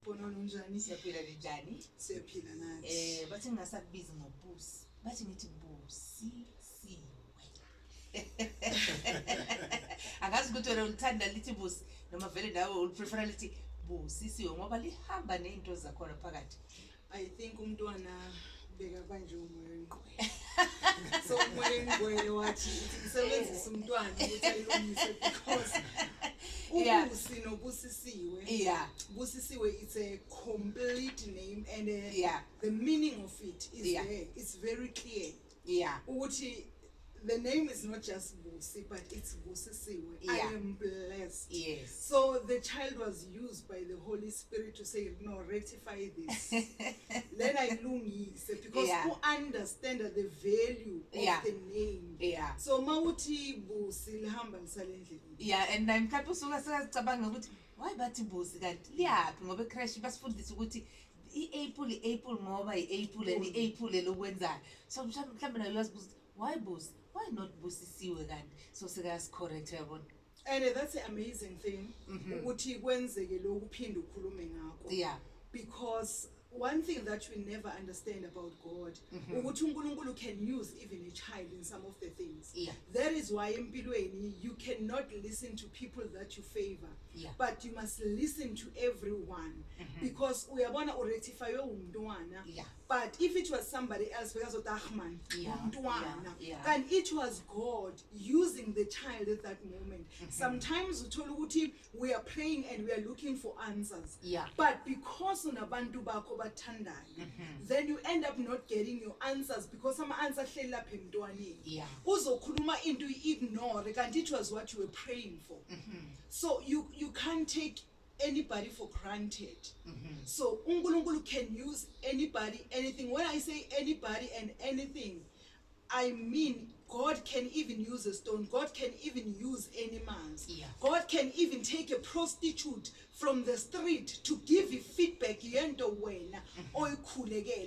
khona unjani siyaphila njani siyaphila nathi bathi ngingasakubiza ngobusi bathi ngithi busisiwe angazi ukuthi wena ulithanda lithi busi noma vele nawe uliprefera lithi busisiwe ngoba lihamba nezinto zakhona phakathi. I think umntwana beka kanje umoya wengqondo so umoya wengqondo wathi ngisebenzisa umntwana ukuthi ayilungise because ubusi nobusisiwe busisiwe it's a complete name and the meaning of it is there. It's very clear ukuthi the name is not just Busi, but it's Busisiwe. I am blessed. Yes. So the child was used by the Holy Spirit to say, no, rectify this. Then I lungise because who understand the value of the name. So mawuthi Busi lihamba lisalendlini. And I'm mhlawumbe usuka sicabanga ukuthi why bathi Busi kanti liyaphi ngoba ecrash basifundisa ukuthi i-apple ngoba i-apple and i-apple lokwenzayo. So mhlawumbe nayo uyazibuza why Busi? Why not Busisiwe kanti? So sikazi correct yabona. And that's the amazing thing. Ukuthi kwenzeke lokhu uphinde ukhulume ngakho. Because one thing that we never understand about God, ukuthi uNkulunkulu can use even a child in some of the things. That is why empilweni you cannot listen to people that you favor, but you must listen to everyone because uyabona urectify umntwana. But if it was somebody else, because of Ahman, and it was God using the child at that moment. Sometimes we are praying and we are looking for answers. But because unabantu bakho bathandayo, then you end up not getting your answers because some answer hlela lapha emntwaneni. Uzokhuluma into ignore kanti it was what you were praying for. So you can't take anybody for granted. So uNkulunkulu can use anybody, anything. When I say anybody and anything, I mean God can even use a stone. God can even use animals. God can even take a prostitute from the street to give you feedback.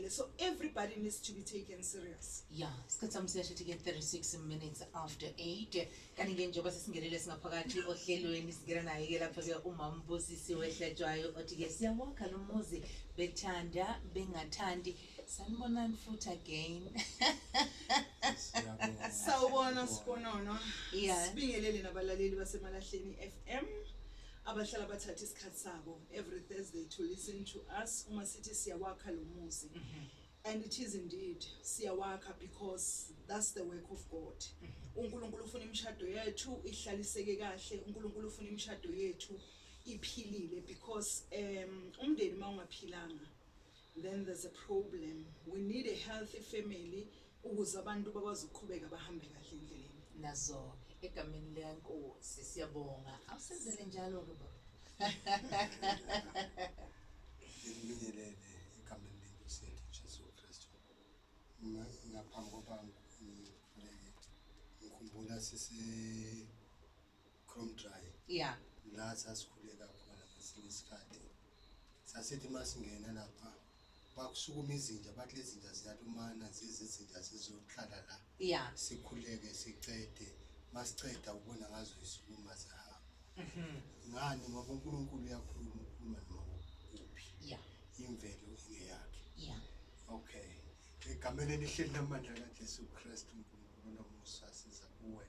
So everybody needs to be taken serious. Sikhathi get 36 minutes after 8. Kanti ke njengoba sesingenele singaphakathi ohlelweni singena naye ke lapha ke umama Busisiwe ehletshwayo othi ke siyawakha lo muzi bethanda bengathandi. Sanibonani futhi again. Sawubona sibonono. Sibingelele nabalaleli baseMalahleni FM abahlala bathatha isikhathi sabo every Thursday to listen to us uma sithi siyawakha lo muzi. And it is indeed siyawakha because that's the work of God. uNkulunkulu ufuna imishado yethu ihlaliseke kahle. uNkulunkulu ufuna imishado yethu iphilile because umndeni mawungaphilanga then there's a problem. We need a healthy family ukuze abantu bakwazi ukuqhubeka bahambe kahle endleleni. Nazo egameni leNkosi siyabonga. Awusenzele njalo ke baba. Ngibingelele egameni leNkosi yethu Jesu Kristu. Ngaphambi kokuba ngikhumbula sisi Kromdraai. La sasikhuleka khona ngesinye isikhathi. Sasithi masingena lapha bakusukuma izinja bathi lezi zinja ziyalumana zizinja sizohlala la. Sikhuleke sicede masiceda ubona ngazo isukuma zahamba. Ngani ngoba uNkulunkulu uyakhuluma noma kuphi. Imvelo ingeyakhe. Okay. Egameni elihleli namandla kaJesu Kristu uNkulunkulu nomusa siza kuwe.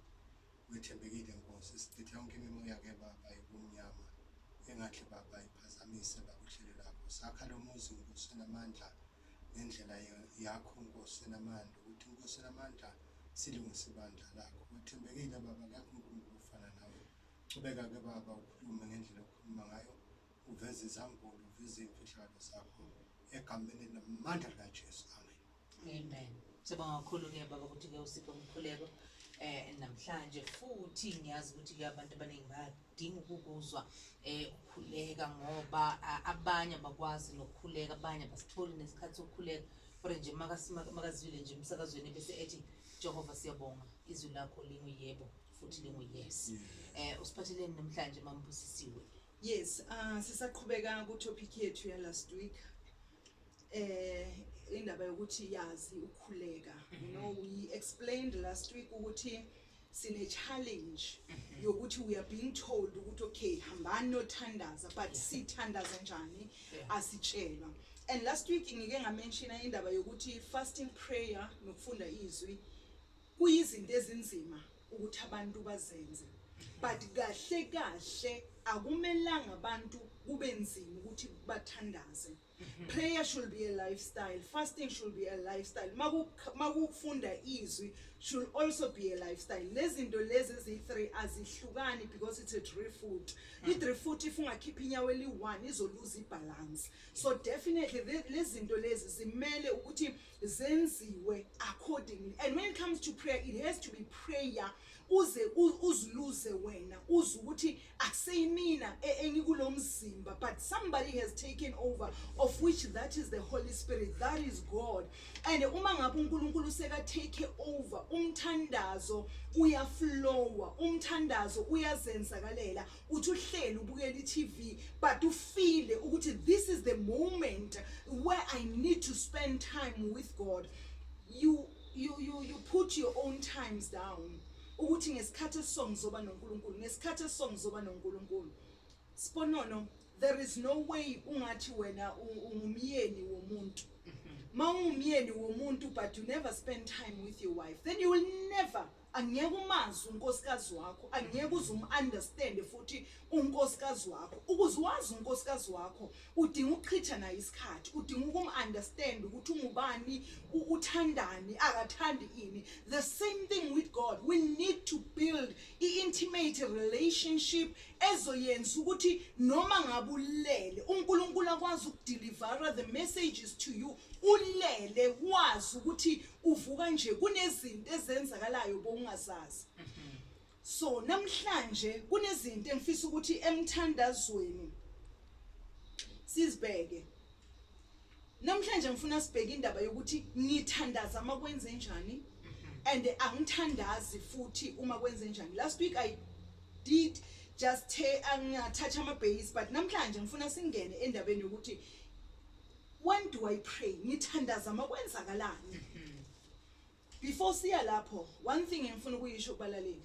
Wethembekile Nkosi sithi yonke imimoya ke baba ibumnyama engahle baba iphazamise bakuhlelo lakho. Sakha lo muzi Nkosi namandla ngendlela yakho Nkosi namandla ukuthi Nkosi namandla silungise ibandla lakho. Wethembekile baba yakho uNkulunkulu ufana nawe. Ubeka ke baba ukhulume ngendlela okhuluma ngayo. Uveze izambulo uveze imfihlakalo zakho egameni namandla kaJesu. Amen. Sibonga kakhulu ke baba ukuthi ke usiphe umkhuleko namhlanje futhi ngiyazi ukuthi ke abantu abaningi badinga ukukuzwa ukukhuleka ngoba abanye bakwazi nokukhuleka abanye basitholi nesikhathi sokukhuleka kodwa nje makazwile nje umsakazweni bese ethi Jehova siyabonga izwi lakho linguyebo futhi linguyes. Usiphatheleni namhlanje mama Busisiwe. Yes, sisaqhubeka ku topic yethu ya last week. Indaba yokuthi yazi ukukhuleka. You know, we explained last week ukuthi sine challenge yokuthi we are being told ukuthi okay hambani nothandaza but sithandaza njani asitshelwa. And last week ngike ngamenshina indaba yokuthi fasting prayer nokufunda izwi kuyizinto ezinzima ukuthi abantu bazenze, but kahle kahle akumelanga abantu kube nzima ukuthi bathandaze. Prayer should be a lifestyle, fasting should be a lifestyle, makufunda izwi should also be a lifestyle. Lezinto lezi ezi3 azihlukani because it's a 3-foot. I3-foot if ungakhipha inyawo eli1 izoluza ibalance. So definitely lezinto lezi zimele ukuthi zenziwe accordingly. And when it comes to prayer, it has to be prayer uze uzluze wena uze ukuthi akuseyimina engikulo mzimba, but somebody has taken over, of which that is the Holy Spirit, that is God. And uma ngabe uNkulunkulu seka take over, umthandazo uyaflowa, umthandazo uyazenzakalela, uthi uhleli ubukela iTV but ufile ukuthi this is the moment where I need to spend time with God. You put your own times down. Ukuthi ngesikhathi esonke ngizoba noNkulunkulu, ngesikhathi esonke ngizoba noNkulunkulu. Siponono, there is no way ungathi wena ungumyeni womuntu. Ma ungumyeni womuntu but you never spend time with your wife, then you will never, angeke umazi unkosikazi wakho, angeke understand futhi unkosikazi wakho. Ukuze wazi unkosikazi wakho udinga ukuchitha naye isikhathi, udinga understand ukuthi ungubani, uthandani, akathandi ini. The same thing with God. We need to build an intimate relationship ezoyenza ukuthi noma ngabe ulele uNkulunkulu akwazi ukudeliver the messages to you. Ulele wazi ukuthi uvuka nje kunezinto ezenzakalayo bongazazi. So namhlanje kunezinto engifisa ukuthi emthandazweni sizibheke. Namhlanje ngifuna sibheke indaba yokuthi ngithandaza uma kwenze njani and angithandazi futhi uma kwenze njani. Last week I did just touch ama base, but namhlanje ngifuna singene endabeni yokuthi when do I pray? Ngithandaza uma kwenzakalani. Before siya lapho, one thing engifuna ukuyisho kubalaleli,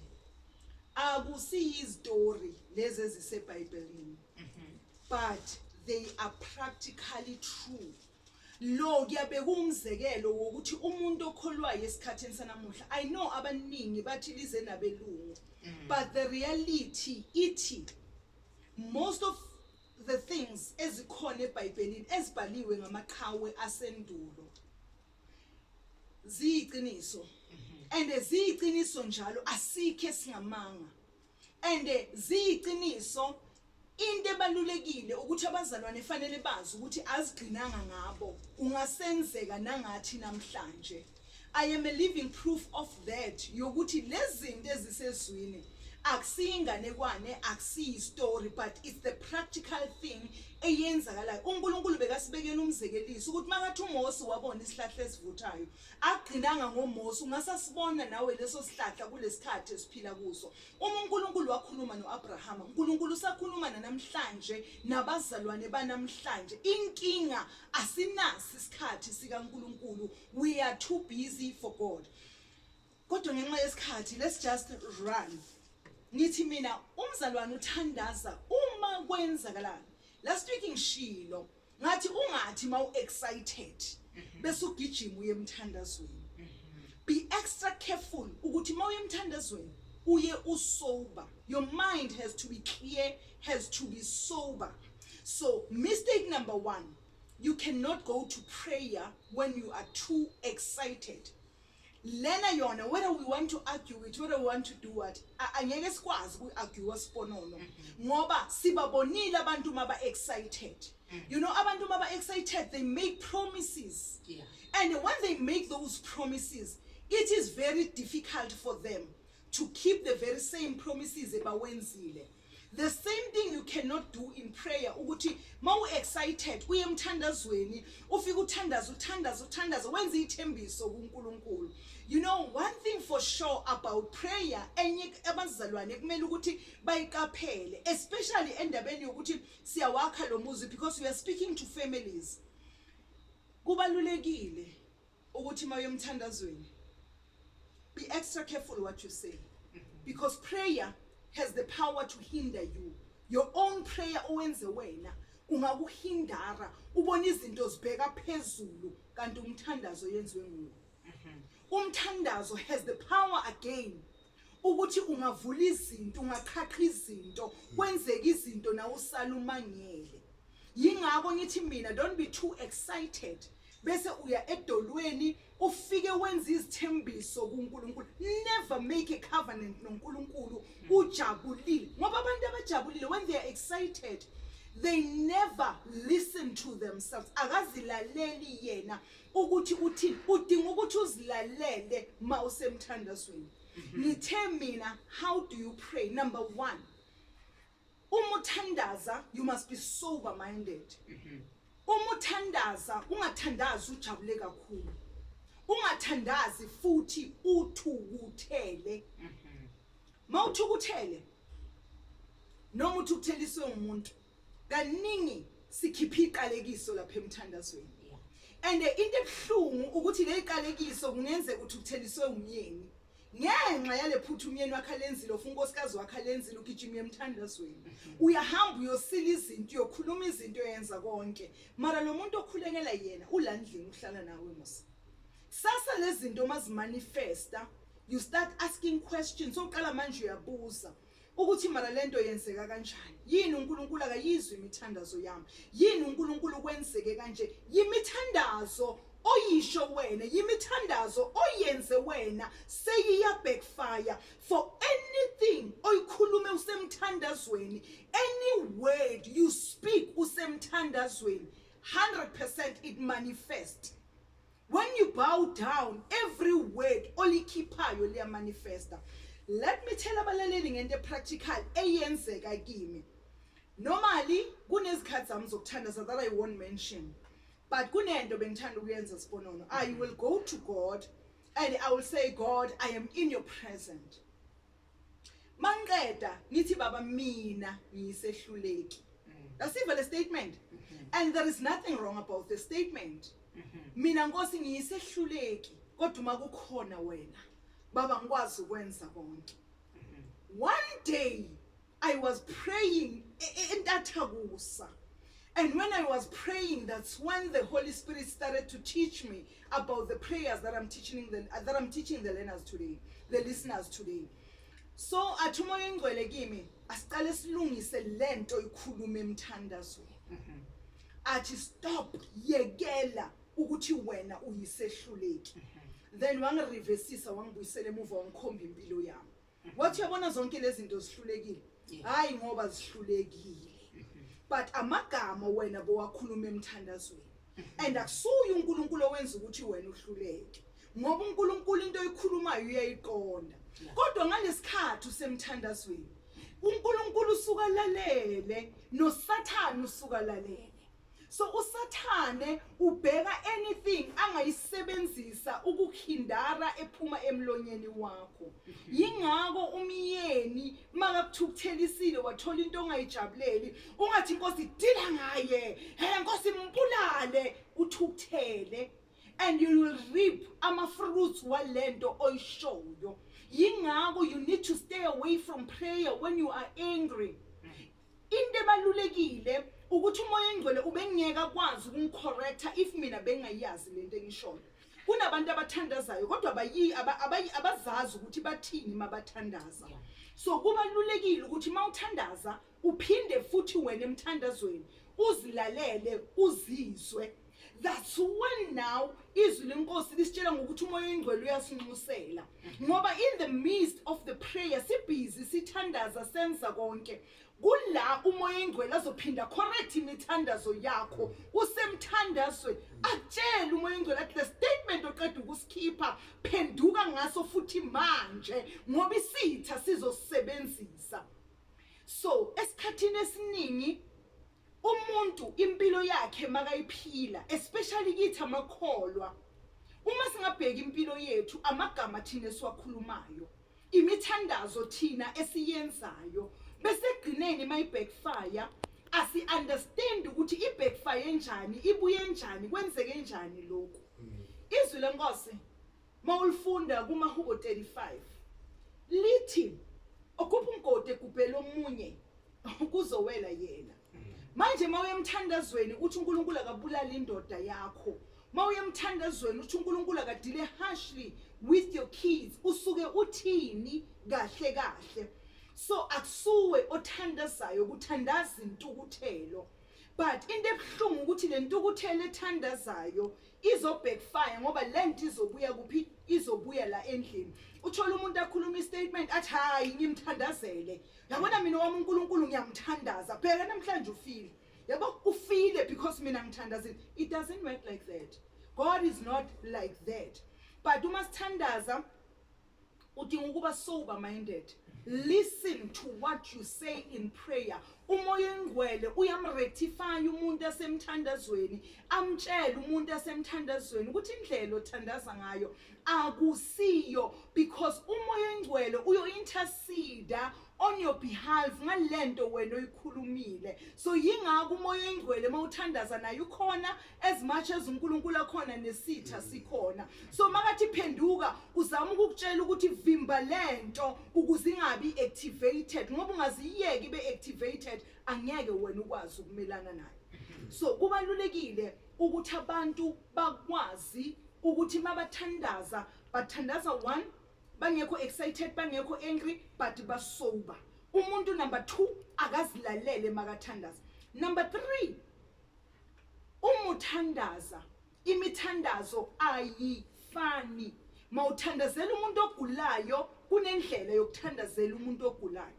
akusiyi story lezi eziseBhayibhelini, but they are practically true. Lo kuyabeka umzekelo wokuthi umuntu okholwayo esikhatheni sanamuhla, I know abaningi bathi lize nabelungu, but the reality ithi most of the things ezikhona eBhayibhelini ezibhaliwe ngamaqhawe asendulo ziyiqiniso, and ziyiqiniso njalo asikho esingamanga, and ziyiqiniso. Into ebalulekile ukuthi abazalwane fanele bazi ukuthi azigcinanga ngabo ungasenzeka nangathi namhlanje. I am a living proof of that yokuthi lezinto ezisezwini akusiyinganekwane, akusiyi story, but it's the practical thing eyenzakalayo. uNkulunkulu bekasibekela umzekeliso ukuthi makathi uMose wabona isihlahla esivuthayo agcinanga ngoMose, ungasasibona nawe leso sihlahla kulesikhathi esiphila kuso. Uma uNkulunkulu wakhuluma noAbraham, uNkulunkulu usakhuluma namhlanje nabazalwane banamhlanje. Inkinga asinasi isikhathi sikaNkulunkulu, we are too busy for God. Kodwa ngenxa yesikhathi, let's just run. Ngithi mina umzalwane uthandaza uma kwenzakalani. Last week ngishilo ngathi ungathi mawu excited bese ugijima uye emthandazweni. Be extra careful ukuthi mawu emthandazweni uye usober. Your mind has to be clear, has to be sober. So mistake number 1, you cannot go to prayer when you are too excited. Lena yona, whether we want to argue it, whether we want to do what, angeke sikwazi uku-argue siponono ngoba sibabonile abantu maba excited. You know, abantu maba excited, they make promises, and when they make those promises, it is very difficult for them to keep the very same promises ebawenzile. The same thing you cannot do in prayer. Ukuthi mawu excited uye emthandazweni ufika uthandaza wenza ithembiso kuNkulunkulu. You know, one thing for sure about prayer, enye abazalwane kumele ukuthi bayiqaphele, especially endabeni yokuthi siyawakha lo muzi, because we are speaking to families. Kubalulekile ukuthi mawu emthandazweni, be extra careful what you say. because prayer has the power to hinder you. Your own prayer owenze wena ungakuhindara ubona izinto zibheka phezulu kanti umthandazo yenziwe nguwe. Umthandazo has the power again ukuthi ungavula izinto, ungaqhaqha izinto, kwenzeka izinto na usala umangele. Yingakho ngithi mina, don't be too excited bese uya edolweni ufike wenza izithembiso kuNkulunkulu. Never make a covenant noNkulunkulu ujabulile, ngoba abantu abajabulile, when they are excited, they never listen to themselves. Akazilaleli yena ukuthi uthini, udinga ukuthi uzilalele ma usemthandazweni. Ngithe mina, how do you pray? Number 1, umuthandaza, you must be sober minded. Umuthandaza ungathandazi ujabule kakhulu, ungathandazi futhi uthukuthele. Mawuthukuthele noma uthukutheliswe umuntu, kaningi sikhipha iqalekiso lapha emthandazweni. And into ebuhlungu ukuthi le iqalekiso kungenzeka uthukutheliswe umyeni ngenxa yale phuthu umyeni wakhe alenzile, ufuna unkosikazi wakhe alenzile, ugijima emthandazweni. Uyahamba uyosila izinto, uyokhuluma izinto, yenza konke, mara lo muntu okhulekela yena ulandlini uhlala nawe mos. Sasa lezi zinto mazimanifesta, you start asking questions. Oqala manje uyabuza ukuthi mara lento yenzeka kanjani, yini uNkulunkulu akayizwe imithandazo yami, yini uNkulunkulu kwenzeke kanje, yimithandazo oyisho wena, yimithandazo oyenze wena seyiya backfire. For anything oyikhulume usemthandazweni, any word you speak usemthandazweni, 100% it manifests. When you bow down, every word olikhiphayo liya manifesta. Let me tell abalaleli ngento practical eyenzeka kimi. Normally kunezikhathi zami zokuthandaza that I won't mention, but kunento bengithanda ukuyenza siponono. I will go to God and I will say, God, I am in your presence. Mangeda ngithi baba mina ngiyisehluleki. That's even a statement. And there is nothing wrong about the statement. Mina Nkosi ngiyisehluleki kodwa makukhona wena baba ngikwazi ukwenza konke. One day I was praying entathakusa, and when I was praying, that's when the Holy Spirit started to teach me about the prayers that I'm teaching the learners today, the listeners today. So athi umoya ingcwele kimi asiqale silungise lento ikhuluma emthandazweni. Athi stop, yekela ukuthi wena uyisehluleki. Then wangireversisa wangibuyisela emuva wangikhomba impilo yami. Wathi uyabona zonke lezi zinto zihlulekile, hayi ngoba zihlulekile, but amagama wena bowakhuluma emthandazweni. And akusuye uNkulunkulu owenza ukuthi wena uhluleke, ngoba uNkulunkulu into oyikhulumayo uyayiqonda. Kodwa ngalesikhathi usemthandazweni, uNkulunkulu usuka lalele noSathane usuka lalele. So uSathane ubheka anything angayisebenzisa ukukhindara ephuma emlonyeni wakho. Yingakho umyeni makakuthukuthelisile wathola into ongayijabuleli, ungathi Nkosi dila ngaye, Nkosi mbulale, uthukuthele, and you will reap ama-fruits walento oyishoyo. Yingakho you need to stay away from prayer when you are angry. Into ebalulekile ukuthi umoya engcwele ubengiyeka kwazi ukungicorrecta if mina bengayazi lento engishoyo. Kunabantu abathandazayo kodwa abazazi ukuthi bathini mabathandaza. So kubalulekile ukuthi mawuthandaza uphinde futhi wena emthandazweni uzilalele, uzizwe. That's when now izwi lenkosi lisitshela ngokuthi umoya engcwele uyasinxusela. Ngoba in the midst of the prayer sibhizi sithandaza senza konke, kula umoya engcwele azophinda correct imithandazo yakho usemthandazweni. Atshela umoya engcwele athi the statement oqeda ukusikhipha phenduka ngaso futhi manje ngoba isitha sizosebenzisa. So esikhathini esiningi umuntu impilo yakhe makayiphila, especially kithi amakholwa, uma singabheka impilo yethu amagama thina esiwakhulumayo, imithandazo thina esiyenzayo, bese egcineni mayibackfire asi understand ukuthi ibackfire enjani, ibuye enjani, kwenzeke enjani lokho. Izwi lenkosi mawulifunda kumaHubo 35 lithi okhupha umgodi egubhela omunye kuzowela yena. Manje mawuyemthandazweni uthi uNkulunkulu akabulala indoda yakho. Mawuyemthandazweni uthi uNkulunkulu akadile harshly with your kids. Usuke uthini kahle kahle. So akusuwe othandazayo ukuthandaza intukuthelo. But into ebuhlungu ukuthi le ntukuthelo ethandazayo izo backfire ngoba lento izobuya kuphi izobuya la endlini. Uthola umuntu akhuluma istatement athi hayi ngimthandazele. Yabona mina wami uNkulunkulu ngiyamthandaza. Phela namhlanje ufile. Yabo ufile because mina ngithandazile. It doesn't work like that. God is not like that. But uma sithandaza udinga ukuba sober minded. Listen to what you say in prayer. Umoya engcwele uyamrectify umuntu asemthandazweni, amtshela umuntu asemthandazweni ukuthi indlela othandaza ngayo akusiyo, because umoya engcwele uyo intercede on your behalf ngalento wena oyikhulumile. So yingakho umoya engcwele mawuthandaza naye ukhona as much as uNkulunkulu akhona nesitha sikhona. So makathi phenduka uzama ukukutshela ukuthi vimba lento ukuze ingabi activated, ngoba ungaziyeki ibe activated angeke wena ukwazi ukumelana nayo. So kubalulekile ukuthi abantu bakwazi ukuthi mabathandaza bathandaza one bangekho excited bangekho angry but basober. Umuntu number 2 akazilalele makathandaza. Number 3 umuthandaza imithandazo ayifani. Mawuthandazela umuntu ogulayo kunendlela yokuthandazela umuntu ogulayo.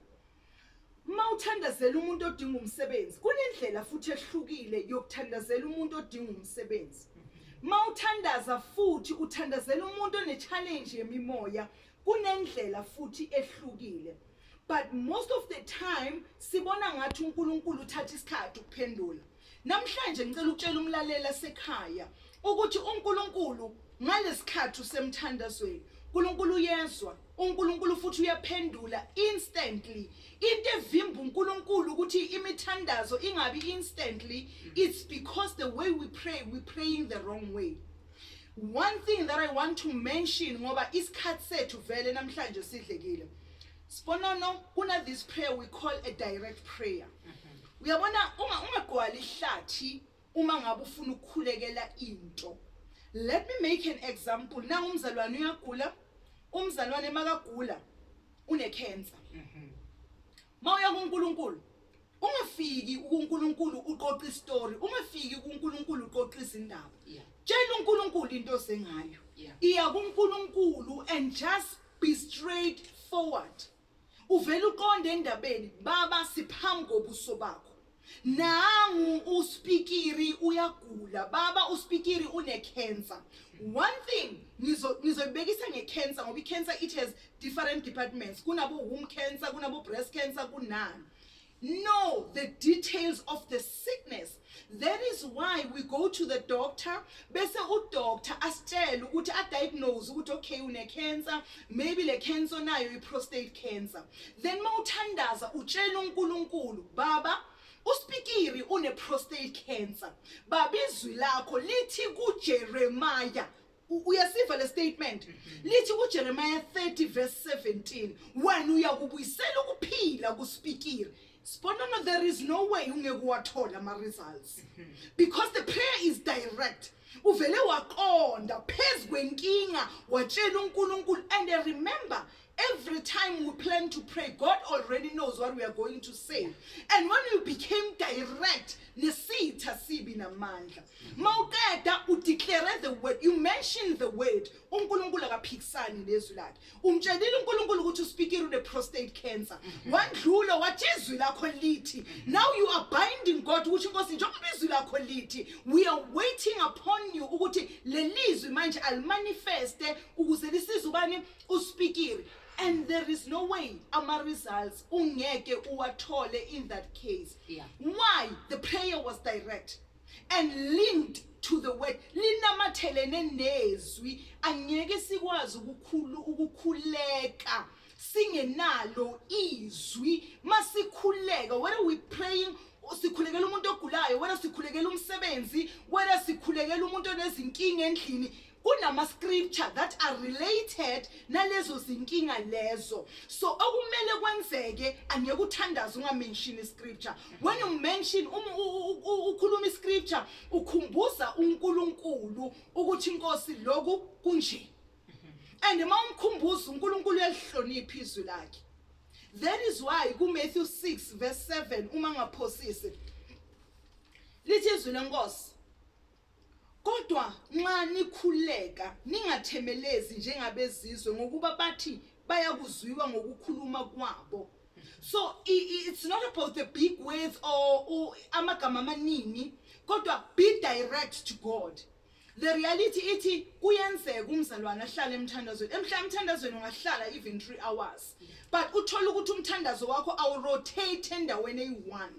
Mawuthandazela umuntu odinga umsebenzi kunendlela futhi ehlukile yokuthandazela umuntu odinga umsebenzi. Mawuthandaza futhi uthandazela umuntu one-challenge yemimoya kunendlela futhi ehlukile. But most of the time sibona ngathi uNkulunkulu uthatha isikhathi ukuphendula. Namhlanje ngicela ukutshela umlalela sekhaya ukuthi uNkulunkulu ngalesikhathi usemthandazweni uNkulunkulu uyezwa, uNkulunkulu futhi uyaphendula instantly. Into evimba uNkulunkulu ukuthi imithandazo ingabi instantly, it's because the way we pray, we're praying the wrong way. One thing that I want to mention ngoba isikhathi sethu vele namhlanje sidlekile. Sponono kuna this prayer we call a direct prayer. Uyabona ungagwali ihlathi uma ngabe ufuna ukukhulekela into. Let me make an example. Na umzalwane uyagula, umzalwane makagula une-cancer. Mawuya kuNkulunkulu ungafiki kuNkulunkulu uqoqa istory, ungafiki kuNkulunkulu uqoqa izindaba. Tshela uNkulunkulu into osengayo. Iya kuNkulunkulu and just be straightforward. Uvela uqonde endabeni baba siphambi kobuso bakho. Nangu uspikiri uyagula baba uspikiri une-cancer. One thing ngizoyibekisa nge-cancer ngoba i-cancer it has different departments. Kunabo womb cancer, kunabo breast cancer, kunani. Know the details of the sickness. That is why we go to the doctor. Bese udoctor asitshela ukuthi adiagnose ukuthi okay une-cancer, maybe le cancer nayo i-prostate cancer. Then mawuthandaza utshela uNkulunkulu baba uspikiri une-prostate cancer. Baba izwi lakho lithi kuJeremiah, uyasiva le statement, lithi kuJeremiah 30 verse 17, wena uyakubuyisela ukuphila kuspikiri. Sponono, there is no way ungeke wathola ama results because the prayer is direct. Uvele waqonda phezu kwenkinga watshela uNkulunkulu. And remember, every time we plan to pray, God already knows what we are going to say. And when you became direct, nesitha sibi namandla. Mawuqeda udeclare the word, you mention the word. uNkulunkulu akaphikisani nezwi lakhe. Umtshelile uNkulunkulu ukuthi uspikiri une-prostate cancer. Wandlula wathi izwi lakho lithi. Now you are binding God ukuthi Nkosi njengoba izwi lakho lithi, we are waiting upon you ukuthi lelizwi manje alimanifeste ukuze lisize ubani uspikiri. And there is no way ama results ungeke uwathole in that case. Why? The prayer was direct and linked to the word. Linamathelene nezwi angeke sikwazi ukukhuleka singenalo izwi masikhuleka. Whether we praying sikhulekela umuntu ogulayo, whether sikhulekela umsebenzi, whether sikhulekela umuntu onezinkinga endlini, kunama scripture that are related nalezo zinkinga lezo. So okumele kwenzeke angeke uthandaze ungamention scripture. When you mention ukhuluma scripture ukhumbuza uNkulunkulu ukuthi inkosi lokhu kunje. And uma umkhumbuza uNkulunkulu uyalihlonipha izwi lakhe. That is why ku Matthew 6 verse 7 uma ngaphosisi lithi izwi lenkosi kodwa nxa nikhuleka ningathemelezi njengabezizwe ngokuba bathi bayakuzwiwa ngokukhuluma kwabo. So it's not about the big words or amagama amaningi kodwa be direct to God. The reality ithi kuyenzeka umzalwane ahlale emthandazweni. Emthandazweni ungahlala even 3 hours. But uthola ukuthi umthandazo wakho awu rotate endaweni eyi1.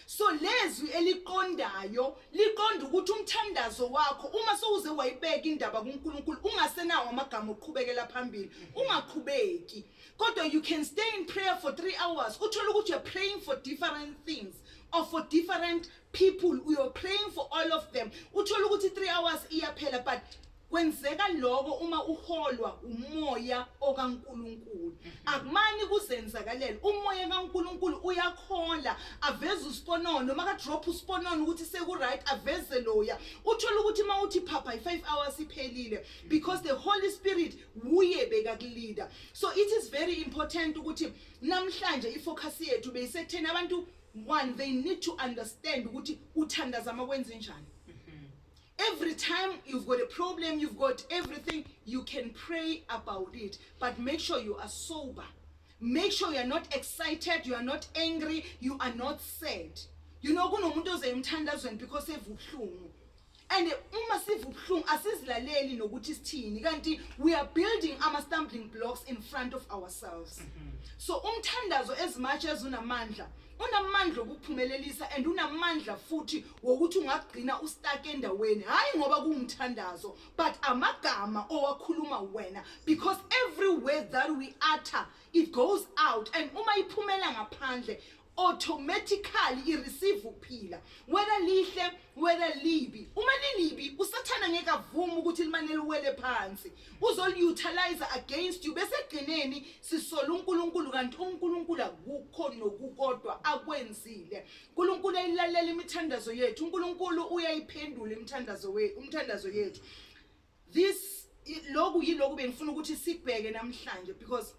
So lezwi eliqondayo liqonda ukuthi umthandazo wakho uma sowuze wayibeka indaba kuNkulunkulu ungasenawo amagama oqhubekela phambili ungaqhubeki. Kodwa you can stay in prayer for 3 hours. Uthola ukuthi you're praying for different things or for different people. You're praying for all of them. Uthola ukuthi 3 hours iyaphela but kwenzeka lokho uma uholwa umoya okaNkulunkulu. Akumani kuzenzakalela umoya kaNkulunkulu uyakhola aveza usiponono maka drop usiponono ukuthi seku right aveze loya. Uthola ukuthi mawuthi phapha 5 hours iphelile because the Holy Spirit uye bekakuleader. So it is very important ukuthi namhlanje ifocus yethu beyisekutheni abantu one they need to understand ukuthi uthandaza makwenze njani. Every time you've got a problem, you've got everything, you can pray about it. But make sure you are sober. Make sure you are not excited, you are not angry, you are not sad. You know, kunomuntu ozemthandazweni because evuhlungu. And uma sivuhlungu asizilaleli nokuthi sithini kanti we are building our stumbling blocks in front of ourselves. So umthandazo as much as unamandla ukuphumelelisa and unamandla futhi wokuthi ungagcina ustuck endaweni hayi ngoba kuumthandazo but amagama owakhuluma wena because every word that we utter it goes out and uma iphumela ngaphandle automatically receive uphila whether lihle whether libi uma lilibi usathana ngeke avuma ukuthi limanele uwele phansi uzolutilize against you bese egcineni sisola uNkulunkulu kanti uNkulunkulu akukho nokukodwa akwenzile uNkulunkulu ayilalela imithandazo yethu uNkulunkulu uyayiphendula umthandazo yethu this lokhu yilokhu bengifuna ukuthi sikubheke namhlanje because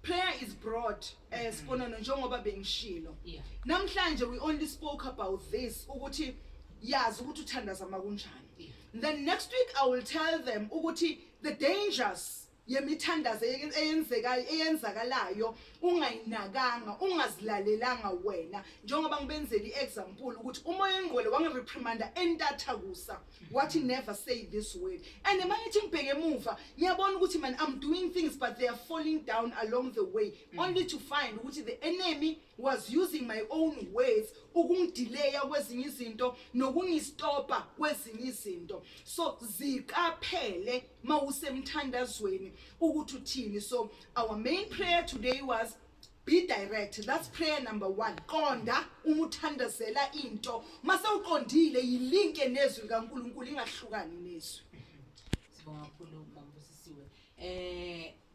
prayer is broad siponono njengoba bengishilo namhlanje we only spoke about this ukuthi yazi ukuthi uthandaza makunjani then next week I will tell them ukuthi the dangers yemithandazo eyenzakalayo ungayinakanga ungazilalelanga wena njengoba ngibenzeli example ukuthi umoya engqole wangireprimanda entathakusa wathi never say this word and mangithi ngibheke emuva ngiyabona ukuthi man I'm doing things but they are falling down along the way only to find ukuthi the enemy was using my own words ukungidelaya kwezinye izinto nokungistopa kwezinye izinto so zikaphele mawusemthandazweni ukuthi uthini so our main prayer today was be direct. That's prayer number 1. Qonda umuthandazela into mase uqondile yilinke nezwi likaNkulunkulu ingahlukani nezwi. Sibonga kakhulu Mambusisiwe.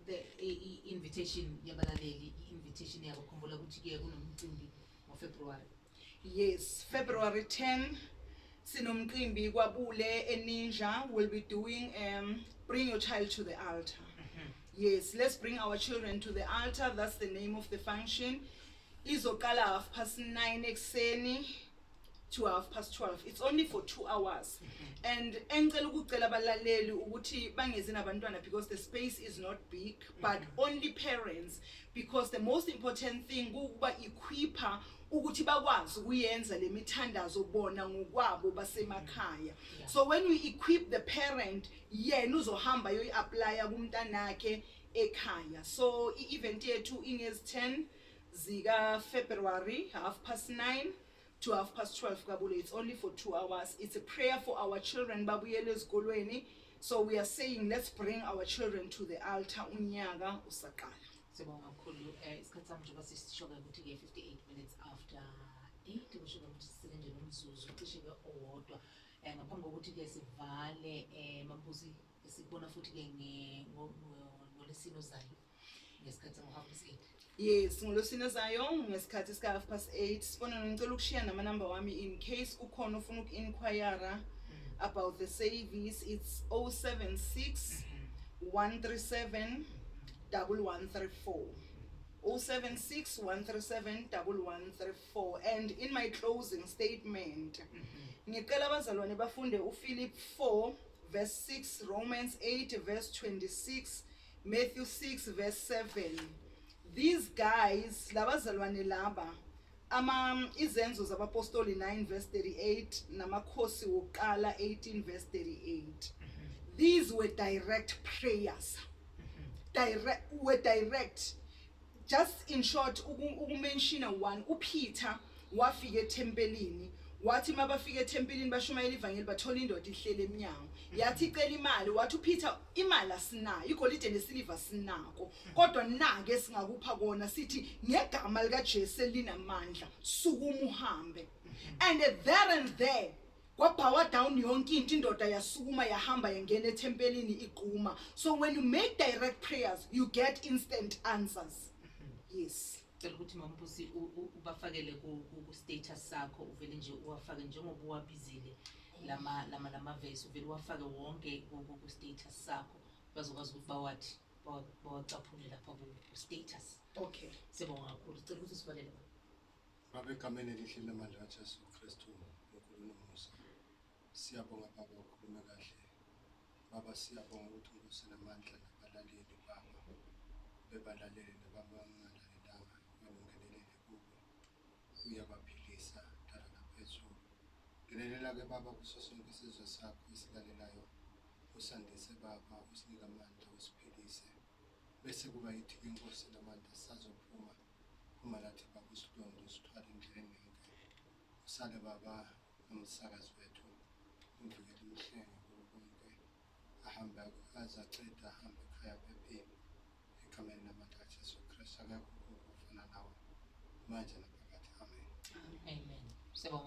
The invitation yabalaleli invitation yabo khumbula ukuthi ke kunomcimbi ngoFebruary. Yes, February 10 sinomcimbi kwabule eNinja will be doing bring your child to the altar. Yes, let's bring our children to the altar. That's the name of the function. Izokala 9:30 ekseni to 12:30. It's only for 2 hours. And engicela ukucela abalaleli ukuthi bangezi nabantwana because the space is not big, but only parents because the most important thing ukuba equipa ukuthi bakwazi ukuyenza lemithandazo bona ngokwabo basemakhaya. So when we equip the parent yena uzohamba yoyiapply kumntanakhe ekhaya. So i-event yethu ingezi 10 zika February 9:30 to 12:30 kabule. It's only for 2 hours. It's a prayer for our children babuyele ezikolweni. So we are saying let's bring our children to the altar unyaka usaqala. Sibonga kakhulu isikhathi sami njengoba sisishoka ukuthi ke 58 minutes after 8 kusho ukuthi sisebenze nomzuzu cishe ke owodwa ngaphambi kokuthi-ke sivale Mambusi sikubona futhi-ke ngolesine ozayo ngesikhathi sango-8:30. Yes, ngolosine zayo ngesikhathi sika 8:30. Sifuna ngicela ukushiya namanamba wami in case ukhona ufuna uku-inquire about the service. It's 076 137 1134. 076 137 1134. And in my closing statement, ngicela abazalwane bafunde uPhilip 4 verse 6, Romans 8 verse 26, Matthew 6 verse 7. These guys, labazalwane laba, izenzo zabapostoli 9 verse 38, namakhosi wokuqala 18 verse 38. These were direct prayers. Direct. Just in short, mention one, uPeter wafika etempelini. Wathi mabafika etempelini bashumayela ivangeli bathola indoda ihlele eminyango. Yathi icela imali, wathi uPeter imali asinayo, igolide nesiliva sinako. Kodwa nake singakupha kona sithi ngegama lika Jesu linamandla, sukuma uhambe. And there kwabhawa down yonke into, indoda yasukuma yahamba yangena etempelini iqhuma. So when you make direct prayers, you get instant answers. Yes. Cela ukuthi Mambusi ubafakele ku status sakho, uvele nje uwafake njengoba uwabizile lama verse, uvele uwafake wonke ku status sakho bazokwazi ukuthi bawathi bawacaphule lapha ku status. Okay. Sibonga kakhulu. Cela ukuthi sivalele Baba egameni elihle lamandla kaJesu Kristu noNkulunkulu nomusa. Siyabonga Baba ukukhuluma kahle. Baba siyabonga ukuthi unguSe namandla nabalaleli Baba. Bebalalele nababangalalelanga bangenelele kubo. Uyabaphilisa dala ngaphezulu. Ngenelela ke Baba kuso sonke isizwe sakho esilalelayo. Usandise Baba, usinike amandla, usiphilise. Bese kuba yithi inkosi namandla sazophuma. Uma lathi Baba usilondo usithwala endleleni yonke. Usale Baba nomsakazi wethu. Umvikele umhlenge kulo konke. Ahambe azaceda ahambe ekhaya phephile. Ekameni namandla kaJesu Kristu akekho ufana nawe manje